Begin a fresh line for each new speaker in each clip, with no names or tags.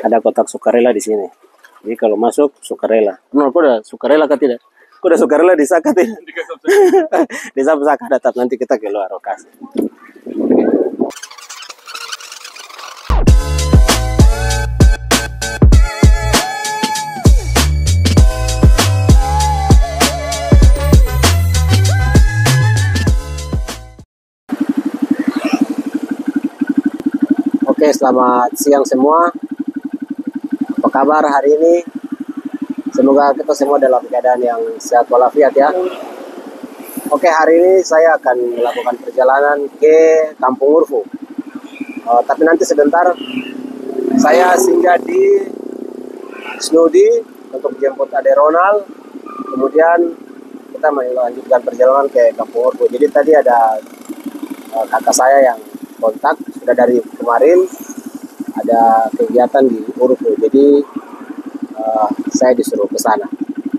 Ada kotak sukarela di sini. Jadi kalau masuk sukarela. Menurut udah sukarela kah tidak? Udah sukarela di Saka tidak? Di Saka datang nanti kita ke luar lokasi. Oke, selamat siang semua. Apa kabar hari ini? Semoga kita semua dalam keadaan yang sehat walafiat ya. Oke, hari ini saya akan melakukan perjalanan ke Kampung Urfu. Tapi nanti sebentar saya singgah di Snudi untuk jemput Ade Ronald. Kemudian kita melanjutkan perjalanan ke Kampung Urfu. Jadi tadi ada kakak saya yang kontak sudah dari kemarin ada kegiatan di Urfu. Jadi saya disuruh ke sana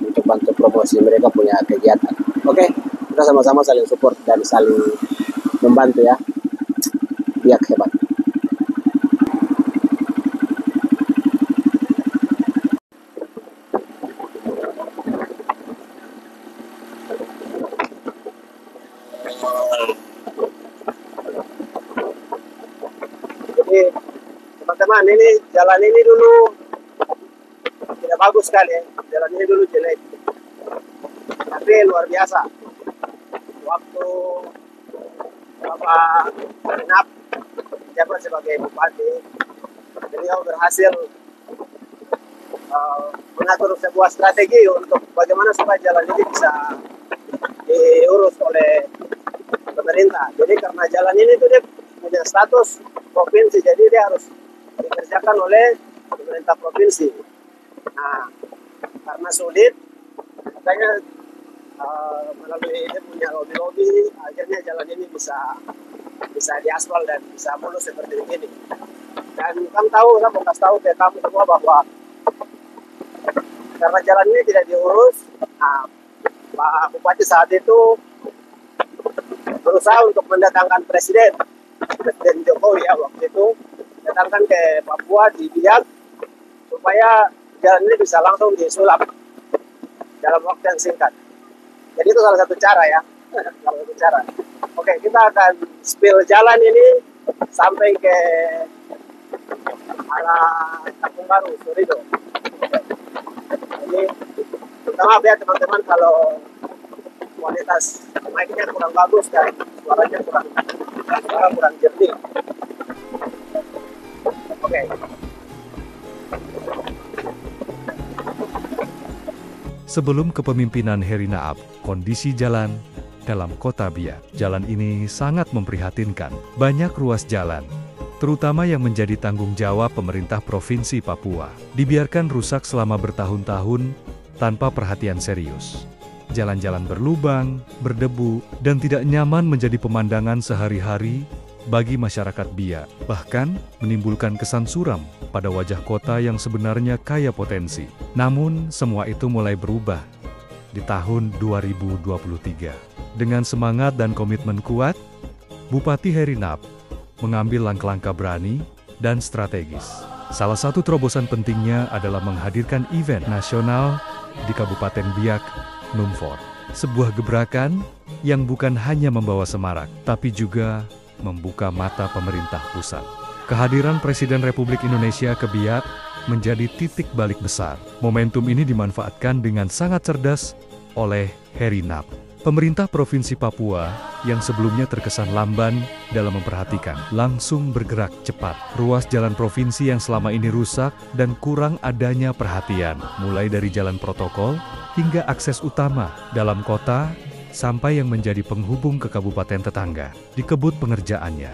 untuk bantu promosi mereka punya kegiatan. Oke, kita sama-sama saling support dan saling membantu ya. Biak hebat. Jadi teman-teman, ini jalan ini dulu tidak bagus sekali ya. Jalan ini dulu jelek, tapi luar biasa. Waktu Bapak Renap jabat sebagai bupati, beliau berhasil mengatur sebuah strategi untuk bagaimana supaya jalan ini bisa diurus oleh pemerintah. Jadi karena jalan ini tuh dia punya status provinsi, jadi dia harus dikerjakan oleh pemerintah provinsi. Nah, karena sulit, katanya melalui dia punya lobby-lobby, akhirnya jalan ini bisa diaspal dan bisa mulus seperti ini. Dan kamu tahu, saya mau kasih tahu ke kamu semua bahwa karena jalan ini tidak diurus, nah, Pak Bupati saat itu berusaha untuk mendatangkan Presiden Jokowi ya waktu itu, datangkan ke Papua di Biak supaya jalan ini bisa langsung disulap dalam waktu yang singkat. Jadi itu salah satu cara ya. Salah satu cara. Oke, kita akan spill jalan ini sampai ke arah Kampung Baru, Surido. Jadi minta maaf ya teman-teman kalau kualitas mic-nya kurang bagus dan suaranya kurang jernih. Oke.
Sebelum kepemimpinan Heri Naab, kondisi jalan dalam kota Biak. Jalan ini sangat memprihatinkan. Banyak ruas jalan, terutama yang menjadi tanggung jawab pemerintah Provinsi Papua, dibiarkan rusak selama bertahun-tahun tanpa perhatian serius. Jalan-jalan berlubang, berdebu, dan tidak nyaman menjadi pemandangan sehari-hari bagi masyarakat Biak, bahkan menimbulkan kesan suram pada wajah kota yang sebenarnya kaya potensi. Namun, semua itu mulai berubah di tahun 2023. Dengan semangat dan komitmen kuat, Bupati Heri Naab mengambil langkah-langkah berani dan strategis. Salah satu terobosan pentingnya adalah menghadirkan event nasional di Kabupaten Biak, Numfor. Sebuah gebrakan yang bukan hanya membawa semarak, tapi juga membuka mata pemerintah pusat. Kehadiran Presiden Republik Indonesia ke Biak menjadi titik balik besar. Momentum ini dimanfaatkan dengan sangat cerdas oleh Heri Naab. Pemerintah Provinsi Papua yang sebelumnya terkesan lamban dalam memperhatikan, langsung bergerak cepat. Ruas jalan provinsi yang selama ini rusak dan kurang adanya perhatian, mulai dari jalan protokol hingga akses utama dalam kota, sampai yang menjadi penghubung ke kabupaten tetangga, dikebut pengerjaannya.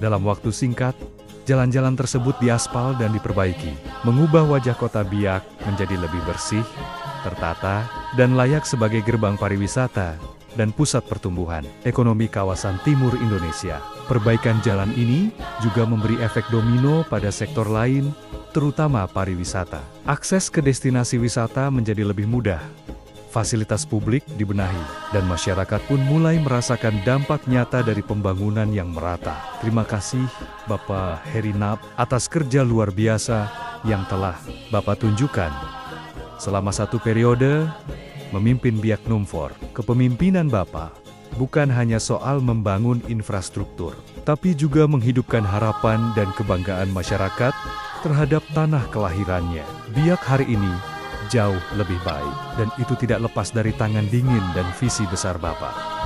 Dalam waktu singkat, jalan-jalan tersebut diaspal dan diperbaiki, mengubah wajah kota Biak menjadi lebih bersih, tertata, dan layak sebagai gerbang pariwisata dan pusat pertumbuhan ekonomi kawasan timur Indonesia. Perbaikan jalan ini juga memberi efek domino pada sektor lain, terutama pariwisata. Akses ke destinasi wisata menjadi lebih mudah, fasilitas publik dibenahi, dan masyarakat pun mulai merasakan dampak nyata dari pembangunan yang merata. Terima kasih Bapak Heri Nap atas kerja luar biasa yang telah Bapak tunjukkan selama 1 periode memimpin Biak Numfor. Kepemimpinan Bapak bukan hanya soal membangun infrastruktur, tapi juga menghidupkan harapan dan kebanggaan masyarakat terhadap tanah kelahirannya. Biak hari ini jauh lebih baik, dan itu tidak lepas dari tangan dingin dan visi besar Bapak.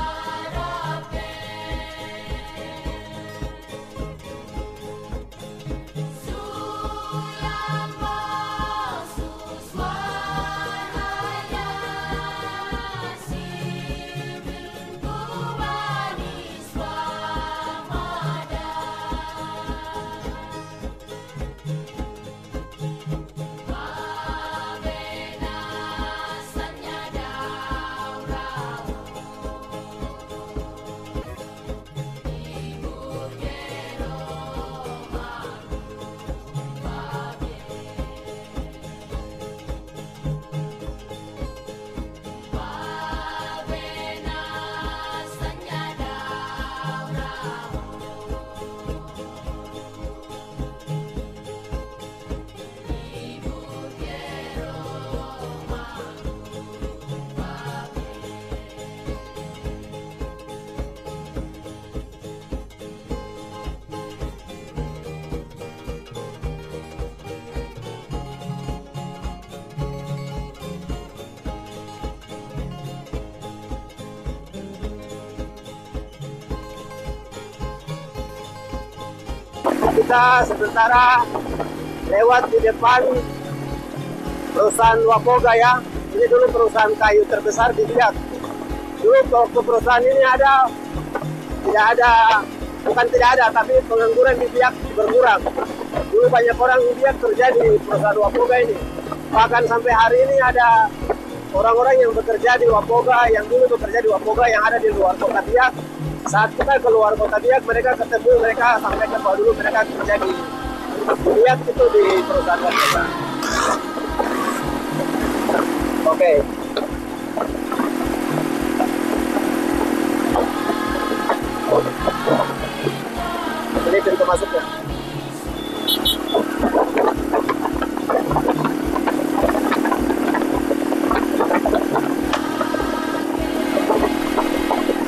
Kita sementara lewat di depan perusahaan Wapoga ya. Ini dulu perusahaan kayu terbesar di Biak. Dulu waktu perusahaan ini bukan tidak ada, tapi pengangguran di Biak berkurang. Dulu banyak orang di Biak kerja di perusahaan Wapoga ini. Bahkan sampai hari ini ada orang-orang yang bekerja di Wapoga, yang dulu bekerja di Wapoga yang ada di luar kota Biak. Saat kita keluar kota Biak, mereka ketemu, mereka sampaikan bahwa dulu mereka kerja di Biak itu di perusahaan Wapoga. Oke. Ini pintu masuknya.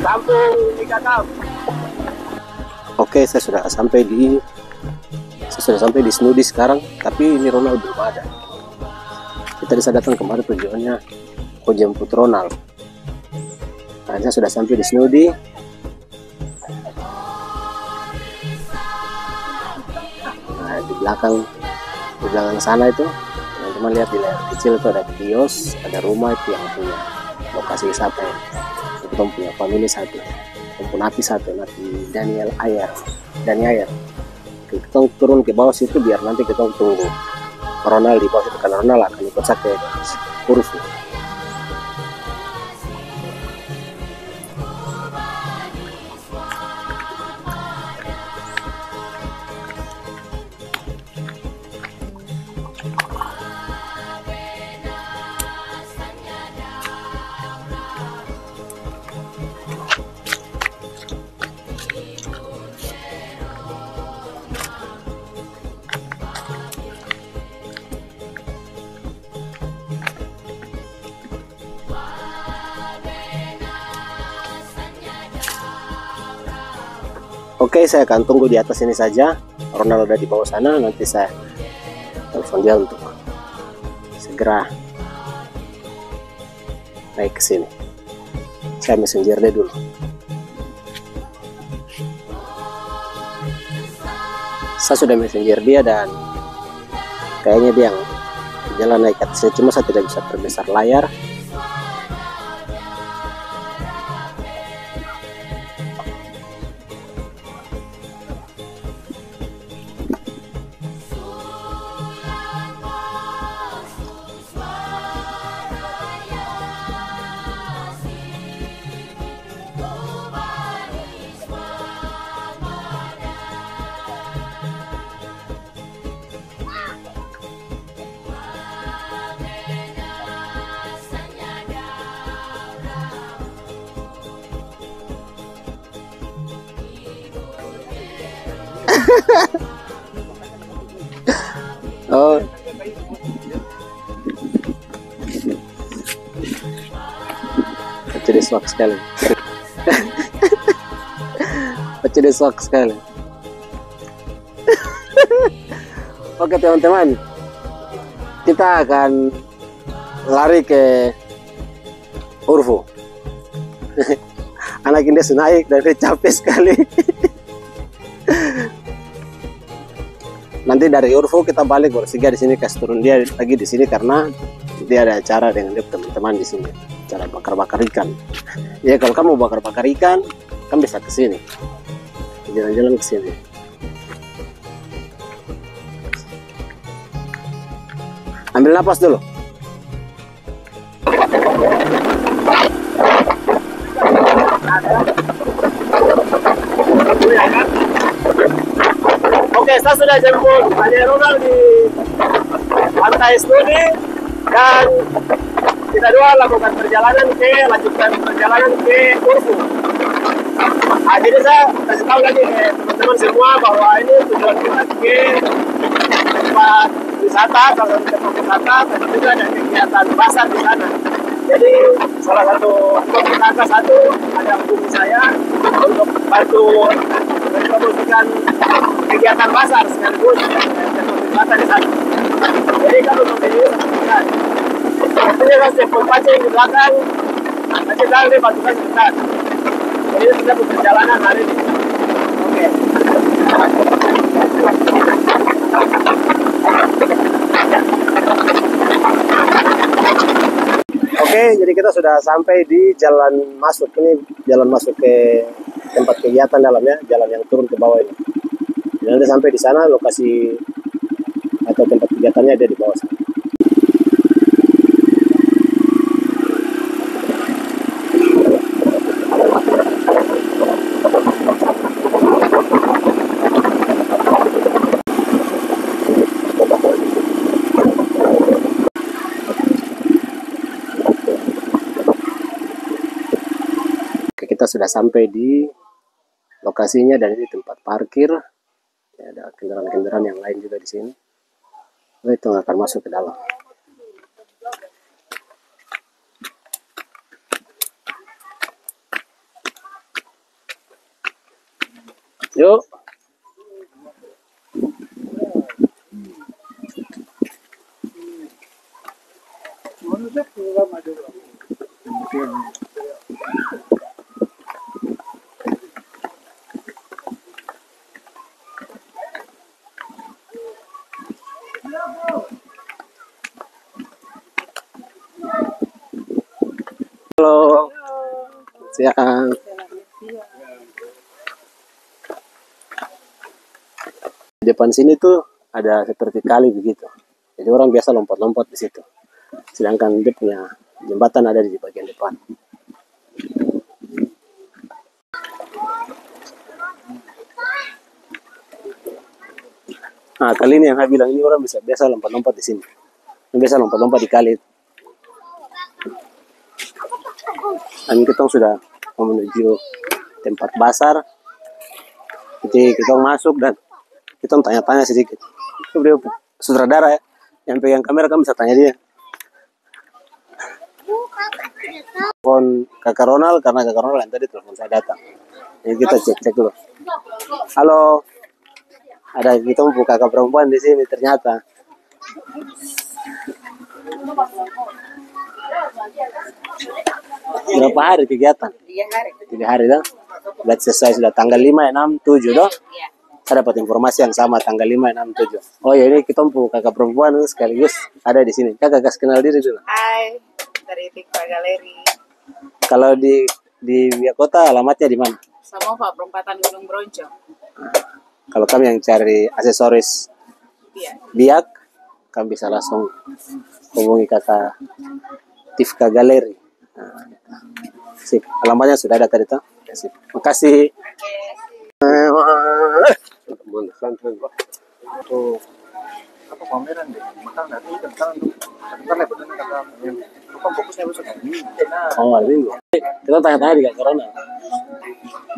Kampung Ikakam. Oke, saya sudah sampai di Snudi sekarang, tapi ini Ronald belum ada. Kita bisa datang kemarin tujuannya mau jemput Ronald. Nah, saya sudah sampai di Snudi. Nah, di belakang sana itu, teman-teman lihat di layar kecil itu ada kios, ada rumah itu yang punya lokasi wisata ya. Kita punya family satu, kumpul Napi satu, Napi Daniel Ayer. Kita turun ke bawah situ biar nanti kita tunggu Ronald di bawah situ, karena Ronald akan ikut saya ke kursi. Oke, saya akan tunggu di atas ini saja. Ronald ada di bawah sana, nanti saya telepon dia untuk segera naik ke sini. Saya messenger dia dulu. Saya sudah messenger dia dan kayaknya dia yang jalan naik ke atas. Cuma saya tidak bisa perbesar layar. Oh. Jadi swak sekali. Jadi swak sekali. Oke teman-teman, kita akan lari ke Urfu. Anak ini sudah naik dan dia capek sekali. Nanti dari Urfu kita balik bertiga di sini, kasih turun dia lagi di sini karena dia ada acara dengan dia teman-teman di sini, cara bakar-bakar ikan. Ya kalau kamu bakar-bakar ikan, kan bisa ke sini, jalan-jalan ke sini. Ambil napas dulu. Oke, saya sudah jemput Pak Ronald di Pantai Studi dan kita dua lanjutkan perjalanan ke Urfu. Nah, jadi saya kasih tahu lagi ke teman-teman semua bahwa ini tujuan kita ke tempat wisata, salah satu tempat wisata, tapi juga ada kegiatan pasar di sana. Jadi salah satu wisata satu ada hubungi saya untuk bantu mempromosikan kegiatan pasar sekaligus tempat wisata di sana. Jadi kalau ini saksikan, artinya saya stepon pancing di belakang, nanti tahu dia bantu saya sebentar. Jadi kita perjalanan hari ini. Oke. Oke, jadi kita sudah sampai di jalan masuk. Ini jalan masuk ke tempat kegiatan dalamnya, jalan yang turun ke bawah ini. Dan nanti sampai di sana lokasi atau tempat kegiatannya ada di bawah sana. Kita sudah sampai di lokasinya dan ini tempat parkir. Ya, ada kendaraan-kendaraan yang lain juga di sini. Itu akan masuk ke dalam. Yuk. Halo. Siang. Di depan sini tuh ada seperti kali begitu. Jadi orang biasa lompat-lompat di situ. Sedangkan dia punya jembatan ada di bagian depan. Nah, kali ini yang saya bilang ini orang bisa biasa lompat-lompat di sini. Biasa lompat-lompat di kali. Dan kita sudah menuju tempat pasar. Jadi kita masuk dan kita tanya-tanya sedikit. Itu beliau sutradara ya, yang pegang kamera kan bisa tanya dia. Telepon kakak Ronald karena kakak Ronald yang tadi telepon saya datang. Jadi kita cek dulu. Halo, ada kita mau kakak perempuan di sini ternyata. Berapa hari kegiatan?
3 hari.
3 hari dah. Berarti selesai sudah tanggal 5, 6, 7 doh.
Iya.
Saya dapat informasi yang sama tanggal 5, 6, 7. Oh ya ini kita mau kakak perempuan sekaligus ada di sini. Kakak kasih kenal diri dulu.
Hai, dari Tikva Galeri.
Kalau di Biak Kota alamatnya di mana?
Samova, perempatan Gunung Bronco.
Kalau kami yang cari aksesoris
Iya.
Biak, kami bisa langsung hubungi kakak Tifka Galeri. Nah, sip. Alamatnya sudah ada tadi tuh. Sip. Makasih.
Untuk apa pameran deh, makanya nanti tentang tentang lebaran kata lupa fokusnya besok ini.
Oh, minggu. Kita tanya-tanya di Kak Corona.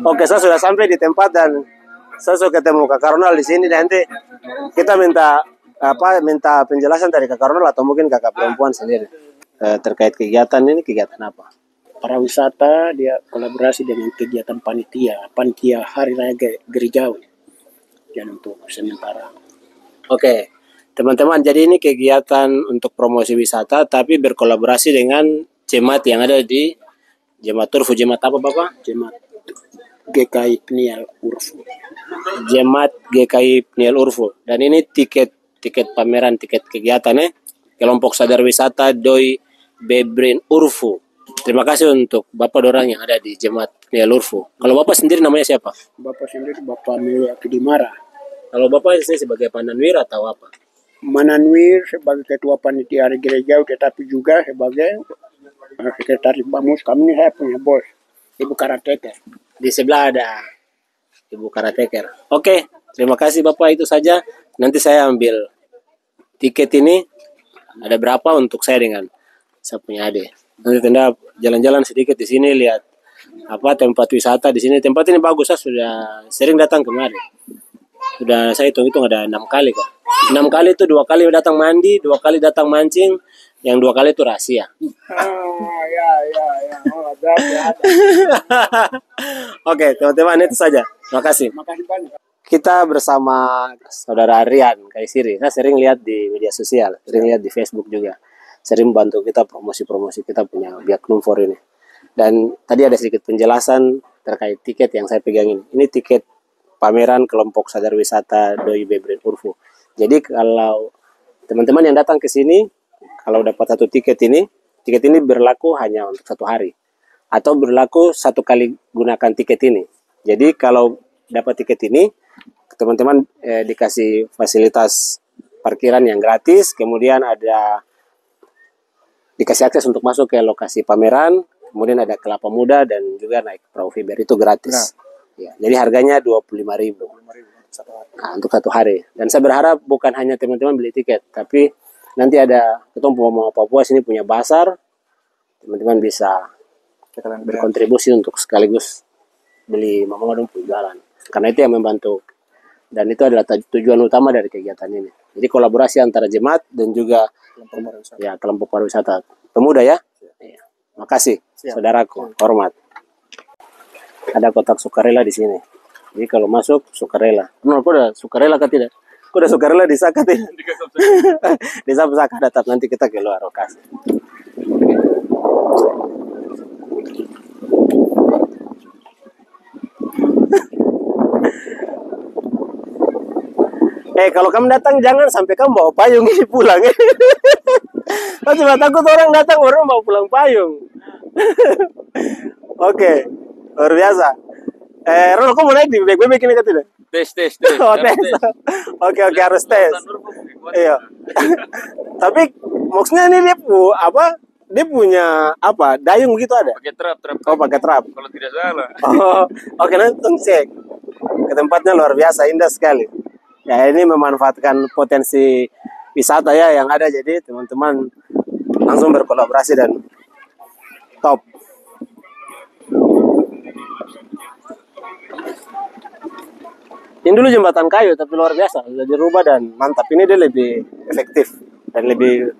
Oke, saya sudah sampai di tempat dan saya suka ketemu Kak Ronald di sini, nanti kita minta penjelasan dari Kak Ronald atau mungkin kakak perempuan sendiri terkait kegiatan ini, kegiatan apa?
Para wisata dia kolaborasi dengan kegiatan panitia Hari Raya Gerejawi dan untuk sementara.
Oke, teman-teman, jadi ini kegiatan untuk promosi wisata tapi berkolaborasi dengan jemaat yang ada di Jemaat Urfu. Jemaat apa Bapak?
Jemaat GKI Pniel Urfu.
Jemaat GKI Pniel Urfu. Dan ini tiket pameran, tiket kegiatan kelompok sadar wisata Doi Bebrin Urfu. Terima kasih untuk Bapak dorang yang ada di Jemaat Pniel Urfu. Kalau Bapak sendiri namanya siapa?
Bapak sendiri Bapak Melia Kidimara.
Kalau Bapak ini sebagai Pananwira atau apa?
Mananwir sebagai ketua panitia Hari Gerejawi, tetapi juga sebagai sekretaris Bamus. Kami ini saya punya bos, Ibu Karateker.
Di sebelah ada Ibu Karateker. Oke, terima kasih Bapak, itu saja. Nanti saya ambil tiket ini. Ada berapa untuk saya dengan saya punya adik. Nanti tenda jalan-jalan sedikit di sini, lihat apa tempat wisata di sini. Tempat ini bagus, saya sudah sering datang kemari. Sudah saya hitung ada 6 kali Kak. 6 kali itu 2 kali datang mandi, 2 kali datang mancing, yang 2 kali itu rahasia. Oke, teman-teman, itu saja. Terima kasih.
Makasih banyak.
Kita bersama saudara Rian Kaisiri. Saya sering lihat di media sosial, sering lihat di Facebook juga. Sering bantu kita promosi-promosi kita punya biak Numfor ini. Dan tadi ada sedikit penjelasan terkait tiket yang saya pegang ini. Ini tiket pameran kelompok sadar wisata Doi Bebrin Urfu. Jadi kalau teman-teman yang datang ke sini, kalau dapat satu tiket ini berlaku hanya untuk 1 hari. Atau berlaku 1 kali gunakan tiket ini. Jadi kalau dapat tiket ini, teman-teman dikasih fasilitas parkiran yang gratis, kemudian dikasih akses untuk masuk ke lokasi pameran, kemudian ada kelapa muda dan juga naik perahu fiber, itu gratis. Ya, jadi harganya 25.000 untuk 1 hari. Dan saya berharap bukan hanya teman-teman beli tiket, tapi nanti ada ketemu mau Papua sini punya basar, teman-teman bisa berkontribusi untuk sekaligus beli mama dong jualan. Karena itu yang membantu. Dan itu adalah tujuan utama dari kegiatan ini. Jadi kolaborasi antara jemaat dan juga kelompok pariwisata pemuda ya. Ya. Makasih saudaraku, hormat. Ada kotak sukarela di sini. Jadi kalau masuk sukarela. Kau udah sukarela kah tidak? Kau udah sukarela di Saka tidak? Di Saka datang, nanti kita keluar lokasi. Kalau kamu datang jangan sampai kamu bawa payung ini pulang. Pasti takut orang datang orang bawa pulang payung. Oke, luar biasa. Rol, kok mau naik di bebek ini kan tidak?
Tes.
Oh, tes. Oke, harus tes. Iya. Tapi maksudnya ini dia punya apa? Dayung gitu ada?
Pakai trap.
Oh, pakai trap.
Kalau tidak salah.
Oke, nanti tolong cek. Ke tempatnya luar biasa, indah sekali. Ya, ini memanfaatkan potensi wisata ya yang ada, jadi teman-teman langsung berkolaborasi dan top. Ini dulu jembatan kayu tapi luar biasa, sudah dirubah dan mantap. Ini dia lebih efektif dan lebih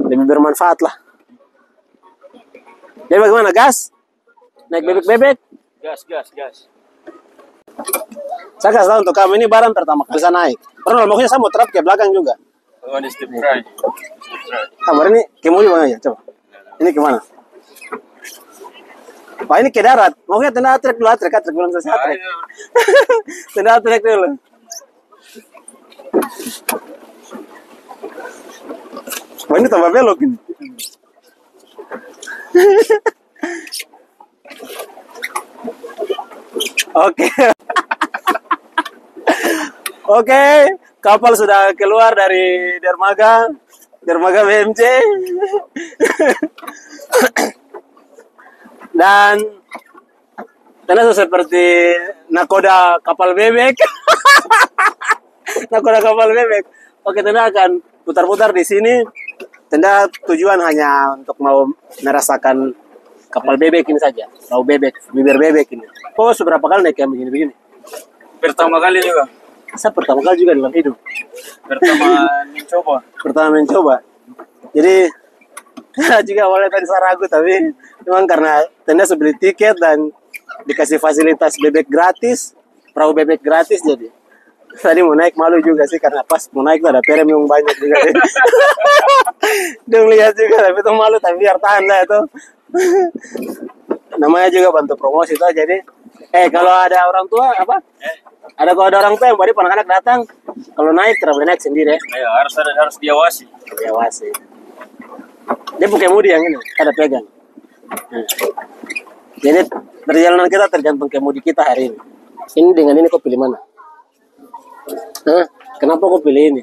bermanfaat lah. Jadi bagaimana, gas? Naik bebek-bebek?
Gas.
Saya kasih tahu untuk kamu, ini barang pertama kali saya naik. Pernah maksudnya saya mau terap ke belakang juga.
Oh, ini step try.
Kabar ini kemuli bang aja, coba. Ini kemana? Pak ini ke darat. Maksudnya tenda trek dulu, trek belum selesai trek. Tenda trek dulu. Wah, ini tambah belok ini. Oke, kapal sudah keluar dari dermaga BMC. Dan ternyata seperti nakoda kapal bebek. Oke, tenda akan putar-putar di sini. Tenda tujuan hanya untuk mau merasakan kapal bebek ini saja. Perahu bebek, bibir bebek ini. Oh, seberapa kali naik yang begini-begini?
Pertama kali juga.
Saya pertama kali juga dalam hidup. Pertama mencoba. Jadi saya juga awalnya tadi saya ragu, tapi memang karena tenda beli tiket dan dikasih fasilitas bebek gratis, perahu bebek gratis, jadi tadi mau naik malu juga sih, karena pas mau naik tuh ada premium banyak juga. Dia lihat juga, tapi itu malu, tapi biar tahan lah itu. Namanya juga bantu promosi tuh, jadi kalau ada orang tua apa? Kalau ada orang tua yang baru anak-anak datang, kalau naik tidak boleh naik sendiri.
Ya, harus diawasi.
Diawasi. Dia pakai mudi yang ini, ada pegang. Jadi perjalanan kita tergantung kemudi kita hari ini. Ini dengan ini kau pilih mana? Kenapa kau pilih ini?